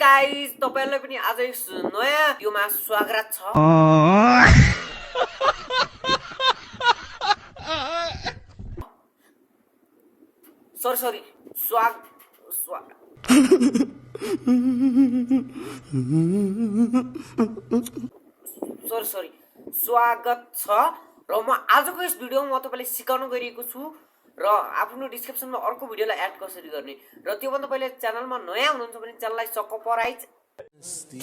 Guys तपाईहरुलाई पनि आज नयाँ भिडियोमा स्वागत छ। सरी स्वागत छ र म आजको यस भिडियोमा म तपाईलाई सिकाउन गइरहेको छु र आफ्नो डिस्क्रिप्सनमा अर्को भिडियोलाई एड कसरी गर्ने र त्यो भन्दा पहिले च्यानलमा नयाँ हुनुहुन्छ भने च्यानललाई सब्स्क्राइब सरी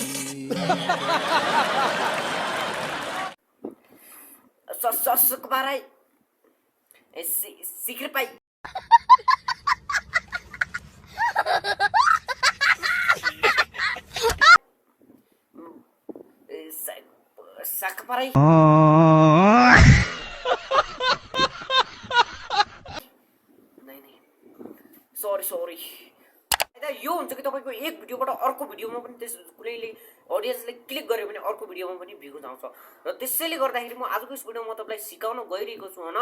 यो हुन्छ कि तपाईको एक भिडियोबाट अर्को भिडियोमा पनि त्यस कुनैले ऑडियन्सले क्लिक गर्यो भने अर्को भिडियोमा पनि भ्यू आउँछ र त्यसैले गर्दाखेरि म आजको यस भिडियोमा तपाईलाई सिकाउन गइरहेको छु हैन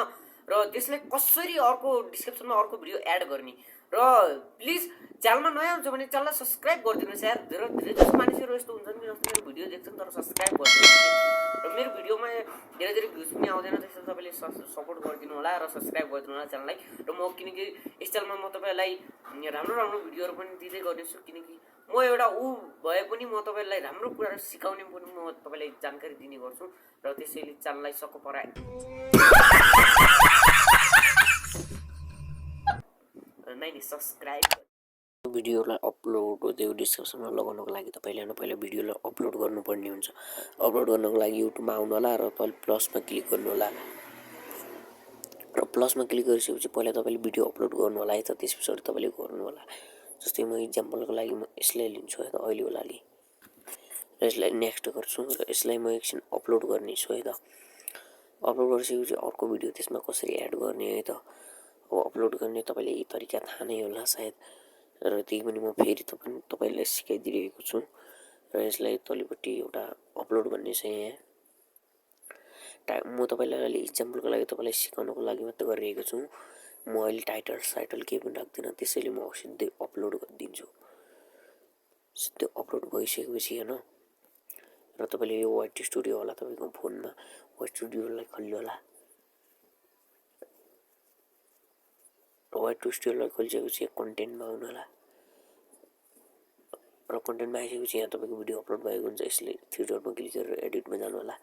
र त्यसलाई कसरी अर्को डिस्क्रिप्सनमा अर्को भिडियो एड गर्ने र प्लिज च्यानलमा नयाँ हुन्छ भने च्यानललाई सब्स्क्राइब गरिदिनुस् यार। धेरै जसो मानिसहरु यस्तो हुन्छन् कि जसले मेरो भिडियो देख्छन् तर सब्स्क्राइब गर्दैन र मेरो भिडियोमा धेरै भ्यूज पनि आउँदैन त्यसैले तपाईले सपोर्ट गरिदिनु होला र सब्स्क्राइब गरिदिनु होला च्यानललाई र म किनकि यस च्यानलमा म तपाईलाई राम्रो भिडियोहरु पनि दिँदै गर्नेछु किनकि म एउटा भए पनि म तपाईलाई राम्रो कुरा सिकाउने पनि म तपाईलाई जानकारी दिने गर्छु र त्यसैले च्यानललाई सब्स्क्राइब भिडियोलाई अपलोड त्यो डिस्क्रिप्सनमा लगाउनको लागि तपाईले पहिला भिडियोलाई अपलोड गर्नुपर्ने हुन्छ। अपलोड गर्नको लागि युट्युबमा आउनु होला र तपाईले प्लसमा क्लिक गर्नु होला र प्लसमा क्लिक गरिसकेपछि पहिला तपाईले भिडियो अपलोड गर्नु होला है त त्यसपछि तपाईले गर्नु होला। जस्तै म एक्जाम्पलको लागि म यसलाई लिन्छु है त अहिलेको लागि र यसलाई नेक्स्ट गर्छु र यसलाई म एकछिन अपलोड गर्ने छु है त। अपलोड गरिसकेपछि अर्को भिडियो त्यसमा कसरी एड गर्ने है त अब अपलोड गर्ने तपाईले यी तरिका थाहा नै होला सायद र त्यही पनि म फेरि तपाईलाई सिकाइदिरहेको छु र यसलाई तल्लोपट्टि एउटा अपलोड भन्ने छ यहाँ म तपाईलाई अहिले एक्जाम्पलको लागि तपाईलाई सिकाउनको लागि मात्र गरिरहेको छु। म अहिले टाइटल केही पनि राख्दिन त्यसैले म सिधै अपलोड गरिदिन्छु। सिधै अपलोड भइसकेपछि हैन र तपाईले यो वाइट स्टुडियो होला तपाईको फोनमा वाइट स्टुडियोलाई खोल्नु होला र वाइट स्टुडियोलाई खोलिसकेपछि कन्टेन्टमा आउनु होला र कन्टेन्टमा आइसकेपछि यहाँ तपाईको भिडियो अपलोड भएको हुन्छ। यसले थ्री डटमा क्लिक गरेर एडिटमा जानु होला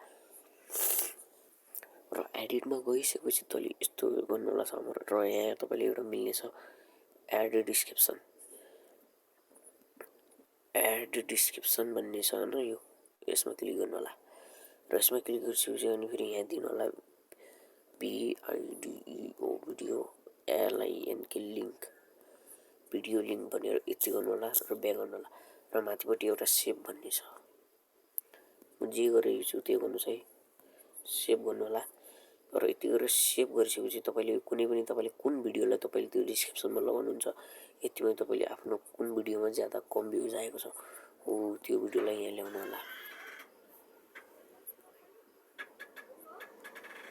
र एडिटमा गइसकेपछि तले यस्तो गर्नु होला सामर र यहाँ तपाईले एउटा मिल्ने छ एड डिस्क्रिप्सन भन्ने छ हैन यो यसमा क्लिक गर्नु होला र यसमा क्लिक गरिसकेपछि अनि फेरि यहाँ दिनु होला VIDEO video LINK link video link भनेर यति गर्नु होला र ब्याक गर्नु होला र माथिपट्टि एउटा सेभ भन्ने छ म जे गरेको छु त्यो गर्नुस् है सेभ गर्नु होला र यति गरेर सेभ गरिसकेपछि तपाईले कुनै पनि तपाईले कुन भिडियोलाई तपाईले त्यो डिस्क्रिप्सनमा लगाउनुहुन्छ यतिमै तपाईले आफ्नो कुन भिडियोमा ज्यादा कम भ्यूज आएको छ हो त्यो भिडियोलाई यहाँ ल्याउनु होला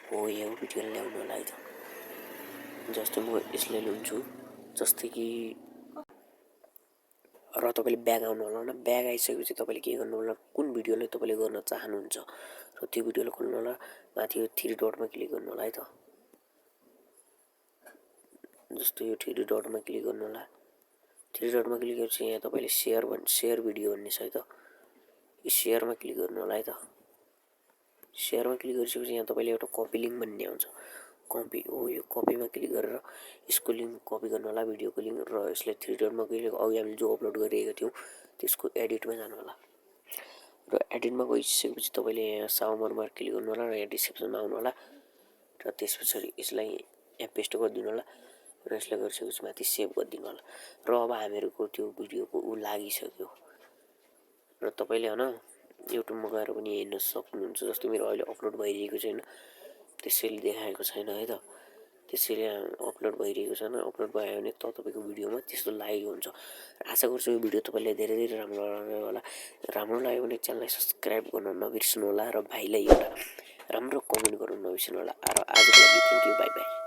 हो यो भिडियोलाई ल्याउनु होला है त। जस्तै म यसलाई ल्याउँछु जस्तै कि र तपाईले ब्याक आउनु होला न ब्याक आइसकेपछि तपाईले के गर्नु होला कुन भिडियोलाई तपाईले गर्न चाहनुहुन्छ र त्यो भिडियोलाई खोल्नु होला माथि यो थ्री डटमा क्लिक गर्नु होला है त। जस्तो यो थ्री डटमा क्लिक गर्नु होला थ्री डटमा क्लिक गरेपछि यहाँ तपाईले शेयर भिडियो भन्ने छ है त यो शेयरमा क्लिक गर्नु होला है त। शेयरमा क्लिक गरिसकेपछि यहाँ तपाईले एउटा कपी लिंक भन्ने आउँछ कपी हो यो कपीमा क्लिक गरेर यसको लिंक कपी गर्नु होला भिडियोको लिंक र यसलाई थ्री डटमा क्लिक अघि हामीले जो अपलोड गरिरहेको थियौं त्यसको एडिटमा जानु होला र एडिटमा गइसकेपछि तपाईले यहाँ साउमरमा क्लिक गर्नु होला र यहाँ डिस्क्रिप्सनमा आउनु होला र त्यसपछि यसलाई यहाँ पेस्ट गरिदिनु होला र यसलाई गरिसकेपछि माथि सेभ गरिदिनु होला र अब हामीहरुको त्यो भिडियोको लागिसक्यो र तपाईले हैन युट्युबमा गएर पनि हेर्न सक्नुहुन्छ। जस्तो मेरो अहिले अपलोड भइरहेको छैन त्यसैले देखाएको छैन है त त्यसैले अपलोड भइरहेको छैन अपलोड भयो भने तपाईको भिडियोमा त्यस्तो लागेको हुन्छ। आशा गर्छु यो भिडियो तपाईलाई धेरै राम्रो लाग्यो होला। राम्रो लाग्यो भने च्यानललाई सब्स्क्राइब गर्न नबिर्सनु होला र भाइलाई एउटा राम्रो कमेन्ट गर्न नबिर्सनु होला। र आजको लागि थ्यांक यू बाइ बाइ।